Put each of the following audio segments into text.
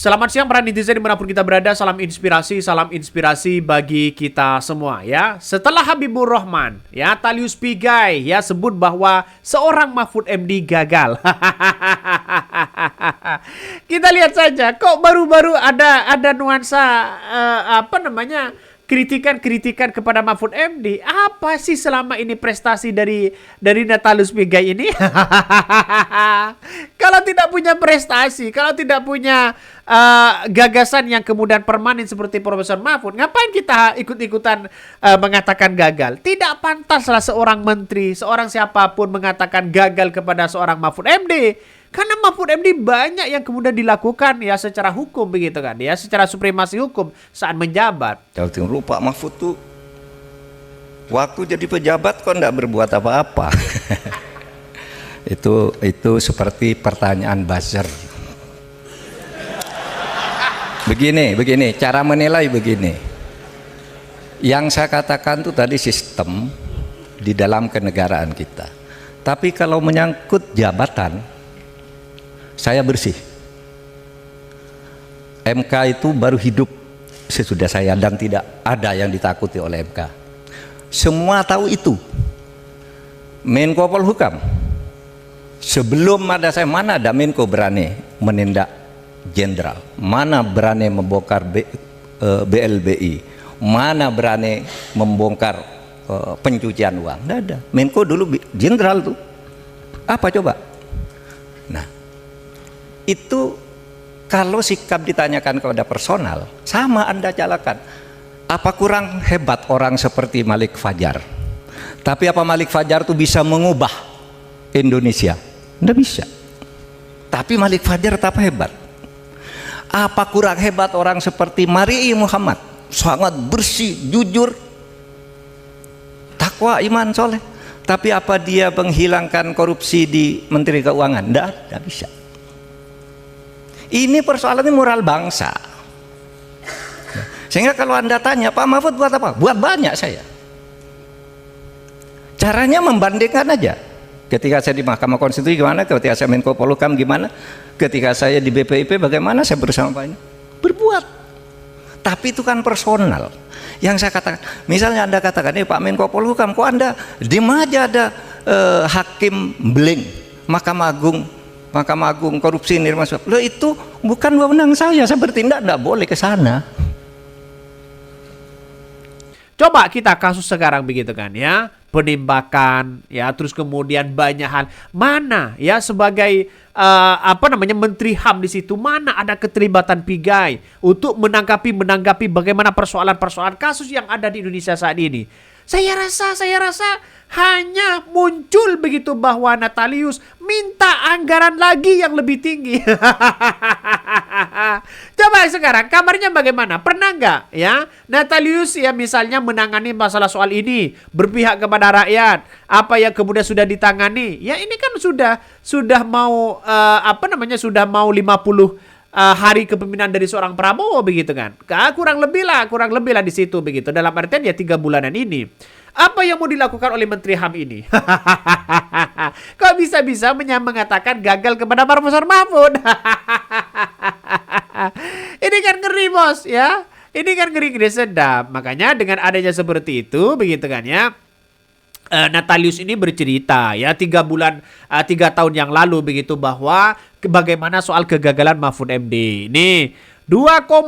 Selamat siang para netizen dimanapun kita berada. Salam inspirasi bagi kita semua ya. Setelah Habibur Rahman ya, Talius Pigai ya sebut bahwa seorang Mahfud MD gagal. Kita lihat saja kok baru-baru ada nuansa kritikan kepada Mahfud MD. Apa sih selama ini prestasi dari Natalius Pigai ini? Kalau tidak punya prestasi, kalau tidak punya gagasan yang kemudian permanen seperti Profesor Mahfud, ngapain kita ikut-ikutan mengatakan gagal? Tidak pantaslah seorang menteri, seorang siapapun mengatakan gagal kepada seorang Mahfud MD. Karena Mahfud MD banyak yang kemudian dilakukan ya secara hukum begitu kan ya, secara supremasi hukum saat menjabat. Kalau tengok Pak Mahfud tuh waktu jadi pejabat kok enggak berbuat apa-apa. itu seperti pertanyaan buzzer. Begini, cara menilai begini. Yang saya katakan tuh tadi sistem di dalam kenegaraan kita. Tapi kalau menyangkut jabatan, saya bersih. MK itu baru hidup sesudah saya dan tidak ada yang ditakuti oleh MK. Semua tahu itu. Menko Polhukam. Sebelum ada saya, mana ada Menko berani menindak jenderal? Mana berani membongkar BLBI? Mana berani membongkar pencucian uang? Tidak ada. Menko dulu jenderal tuh. Apa coba? Nah, itu kalau sikap ditanyakan kepada personal, sama Anda calakan. Apa kurang hebat orang seperti Malik Fajar? Tapi apa Malik Fajar itu bisa mengubah Indonesia? Tidak bisa. Tapi Malik Fajar tetap hebat. Apa kurang hebat orang seperti Marii Muhammad? Sangat bersih, jujur, takwa, iman, soleh. Tapi apa dia menghilangkan korupsi di Menteri Keuangan? Tidak bisa. Ini persoalannya moral bangsa. Sehingga kalau Anda tanya, Pak Mahfud buat apa? Buat banyak saya. Caranya membandingkan aja. Ketika saya di Mahkamah Konstitusi gimana, ketika saya Menko Polhukam gimana, ketika saya di BPIP bagaimana, saya bersama Pak ini. Berbuat. Tapi itu kan personal. Yang saya katakan, misalnya Anda katakan, Pak Menko Polhukam, kok Anda diem aja ada hakim beling, Mahkamah Agung korupsi ini masuk. Loh, itu bukan wewenang saya bertindak tidak boleh ke sana. Coba kita kasus sekarang begitu kan ya, penembakan ya, terus kemudian banyak hal. Mana ya sebagai Menteri HAM di situ, mana ada keterlibatan Pigai untuk menanggapi bagaimana persoalan-persoalan kasus yang ada di Indonesia saat ini. Saya rasa hanya muncul begitu bahwa Natalius minta anggaran lagi yang lebih tinggi. Coba sekarang kabarnya bagaimana? Pernah nggak ya Natalius ya misalnya menangani masalah soal ini, berpihak kepada rakyat, apa yang kemudian sudah ditangani? Ya ini kan sudah mau sudah mau 50 hari kepemimpinan dari seorang Prabowo begitu kan. Kurang lebih lah di situ begitu. Dalam artian ya 3 bulanan ini. Apa yang mau dilakukan oleh Menteri HAM ini? Kok bisa-bisa mengatakan gagal kepada Profesor Mahfud? Ini kan ngeri, Bos, ya. Ini kan ngeri sedap. Makanya dengan adanya seperti itu begitu kan ya. Natalius ini bercerita ya 3 tahun yang lalu begitu bahwa bagaimana soal kegagalan Mahfud MD. Ini 2,5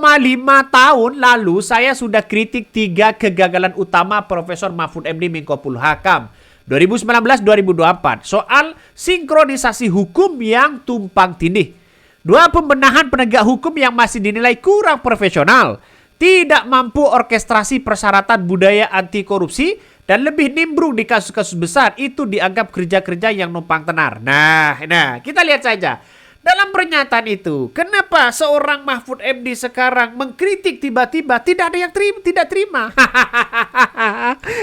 tahun lalu saya sudah kritik 3 kegagalan utama Profesor Mahfud MD Menko Polhukam 2019-2024 soal sinkronisasi hukum yang tumpang tindih, 2 pembenahan penegak hukum yang masih dinilai kurang profesional, tidak mampu orkestrasi persyaratan budaya anti korupsi, dan lebih nimbrung di kasus-kasus besar itu dianggap kerja-kerja yang numpang tenar. Nah, kita lihat saja. Dalam pernyataan itu, kenapa seorang Mahfud MD sekarang mengkritik tiba-tiba tidak ada yang tidak terima?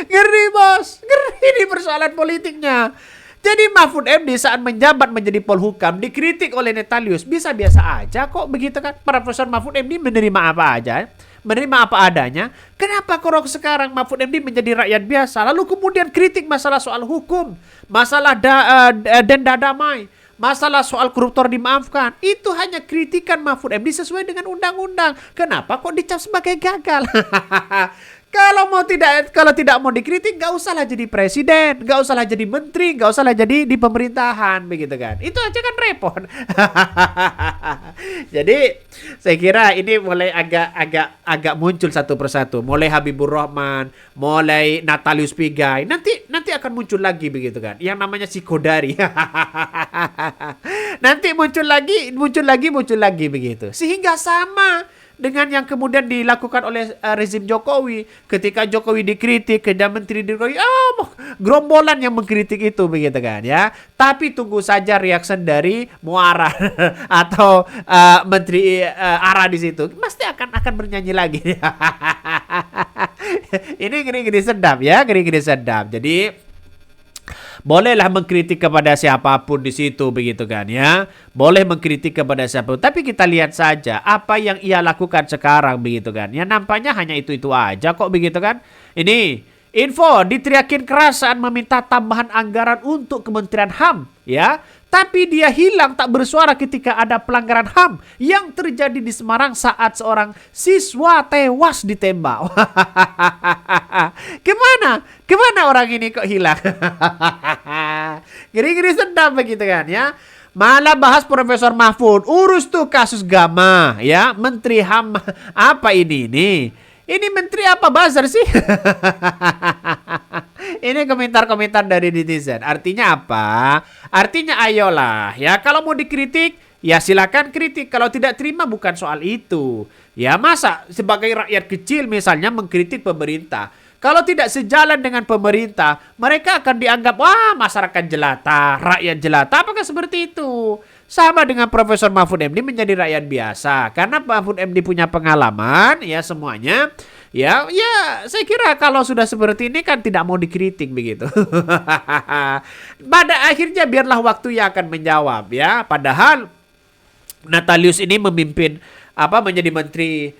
Ngeri, Bos. Ngeri di persoalan politiknya. Jadi Mahfud MD saat menjabat menjadi Polhukam dikritik oleh Natalius biasa-biasa aja kok begitu kan. Profesor Mahfud MD menerima apa aja, menerima apa adanya. Kenapa kok sekarang Mahfud MD menjadi rakyat biasa lalu kemudian kritik masalah soal hukum, masalah denda damai, masalah soal koruptor dimaafkan. Itu hanya kritikan Mahfud MD sesuai dengan undang-undang. Kenapa kok dicap sebagai gagal? Kalau tidak mau dikritik, gak usahlah jadi presiden, gak usahlah jadi menteri, gak usahlah jadi di pemerintahan, begitu kan? Itu aja kan repot. Jadi saya kira ini mulai agak muncul satu persatu. Mulai Habibur Rahman, mulai Natalius Pigai, nanti akan muncul lagi begitu kan? Yang namanya si Kodari. Nanti muncul lagi begitu. Sehingga sama dengan yang kemudian dilakukan oleh rezim Jokowi. Ketika Jokowi dikritik, kerja menteri dikritik, gerombolan yang mengkritik itu begitu kan ya. Tapi tunggu saja reaction dari Muara atau menteri Ara di situ, pasti akan bernyanyi lagi. Ini ngeri-ngeri sedap ya, ngeri-ngeri sedap. Jadi bolehlah mengkritik kepada siapapun di situ begitu kan ya. Boleh mengkritik kepada siapapun. Tapi kita lihat saja apa yang ia lakukan sekarang begitu kan. Ya nampaknya hanya itu-itu aja kok begitu kan. Ini info diteriakin keras saat meminta tambahan anggaran untuk Kementerian HAM ya. Tapi dia hilang tak bersuara ketika ada pelanggaran HAM yang terjadi di Semarang saat seorang siswa tewas ditembak. Gimana orang ini kok hilang? Ngeri-ngeri sedap begitu kan ya. Malah bahas Profesor Mahfud, urus tuh kasus Gama ya, Menteri HAM apa ini nih? Ini menteri apa buzzer sih? Ini komentar-komentar dari netizen. Artinya apa? Artinya ayolah ya, kalau mau dikritik ya silakan kritik. Kalau tidak terima bukan soal itu. Ya masa sebagai rakyat kecil misalnya mengkritik pemerintah, kalau tidak sejalan dengan pemerintah, mereka akan dianggap wah masyarakat jelata, rakyat jelata. Apakah seperti itu? Sama dengan Profesor Mahfud MD menjadi rakyat biasa. Karena Mahfud MD punya pengalaman ya semuanya. Ya saya kira kalau sudah seperti ini kan tidak mau dikritik begitu. Pada akhirnya biarlah waktu yang akan menjawab ya. Padahal Natalius ini memimpin menjadi menteri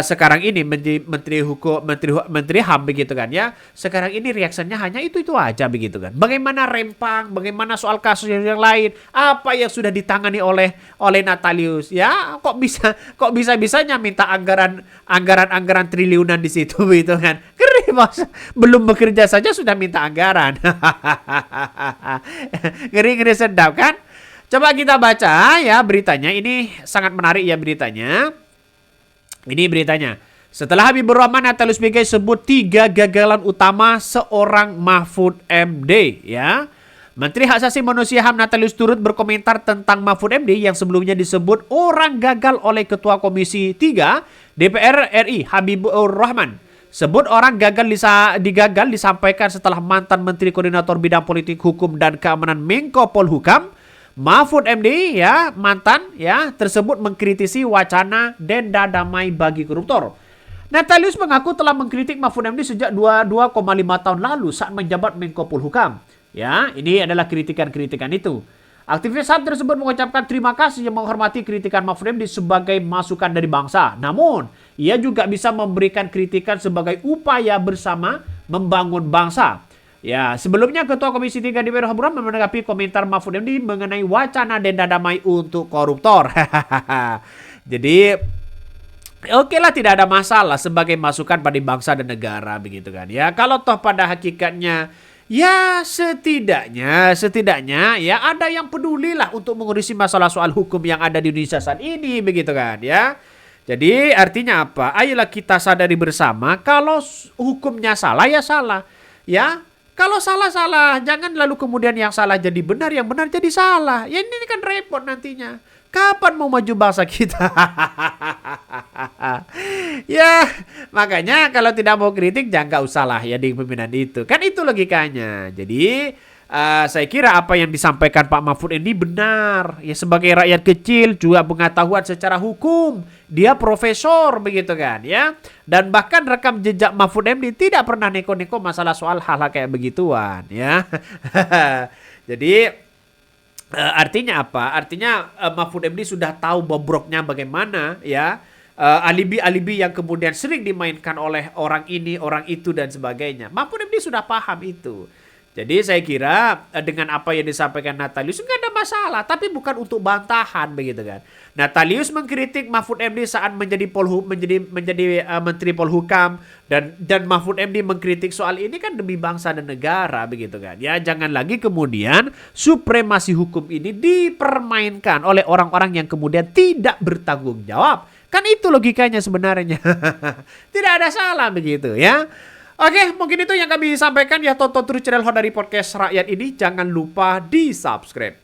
sekarang ini menteri hukum, menteri HAM begitu kan ya. Sekarang ini reaksinya hanya itu aja begitu kan. Bagaimana rempang, bagaimana soal kasus yang lain, apa yang sudah ditangani oleh Natalius ya, kok bisa-bisanya minta anggaran triliunan di situ begitu kan. Keren bos, belum bekerja saja sudah minta anggaran. Ngeri-ngeri sedap kan. Coba kita baca ya beritanya, ini sangat menarik ya beritanya. Ini beritanya. Setelah Habibur Rahman, Natalius Pigai sebut 3 gagalan utama seorang Mahfud MD ya. Menteri Hak Asasi Manusia HAM Natalius turut berkomentar tentang Mahfud MD yang sebelumnya disebut orang gagal oleh Ketua Komisi 3 DPR RI Habibur Rahman. Sebut orang digagal disampaikan setelah mantan Menteri Koordinator Bidang Politik Hukum dan Keamanan Menko Polhukam Mahfud MD ya, mantan ya, tersebut mengkritisi wacana denda damai bagi koruptor. Natalius mengaku telah mengkritik Mahfud MD sejak 2,5 tahun lalu saat menjabat Menko Polhukam. Ya, ini adalah kritikan-kritikan itu. Aktivis HAM tersebut mengucapkan terima kasih yang menghormati kritikan Mahfud MD sebagai masukan dari bangsa. Namun, ia juga bisa memberikan kritikan sebagai upaya bersama membangun bangsa. Ya, sebelumnya Ketua Komisi 3 DPR Habibur Rahman menanggapi komentar Mahfud MD mengenai wacana denda damai untuk koruptor. Jadi, oke lah, tidak ada masalah sebagai masukan pada bangsa dan negara begitu kan. Ya, kalau toh pada hakikatnya ya setidaknya ya ada yang peduli lah untuk mengurusi masalah soal hukum yang ada di Indonesia saat ini begitu kan ya. Jadi artinya apa? Ayolah kita sadari bersama kalau hukumnya salah ya salah. Ya, kalau salah, jangan lalu kemudian yang salah jadi benar, yang benar jadi salah. Ya ini kan repot nantinya. Kapan mau maju bangsa kita? Ya, makanya kalau tidak mau kritik jangan usahlah ya di pemimpinan itu. Kan itu logikanya. Jadi saya kira apa yang disampaikan Pak Mahfud ini benar. Ya sebagai rakyat kecil juga pengetahuan secara hukum. Dia profesor begitu kan ya. Dan bahkan rekam jejak Mahfud MD tidak pernah neko-neko masalah soal hal-hal kayak begituan ya. Jadi artinya apa? Artinya Mahfud MD sudah tahu bobroknya bagaimana ya. Alibi-alibi yang kemudian sering dimainkan oleh orang ini, orang itu dan sebagainya. Mahfud MD sudah paham itu. Jadi saya kira dengan apa yang disampaikan Natalius nggak ada masalah, tapi bukan untuk bantahan begitu kan. Natalius mengkritik Mahfud MD saat menjadi Menteri Polhukam, dan Mahfud MD mengkritik soal ini kan demi bangsa dan negara begitu kan. Ya jangan lagi kemudian supremasi hukum ini dipermainkan oleh orang-orang yang kemudian tidak bertanggung jawab. Kan itu logikanya sebenarnya. Tidak ada salah begitu ya. Oke, mungkin itu yang kami sampaikan ya. Tonton terus channel Honda dari Podcast Rakyat ini. Jangan lupa di subscribe.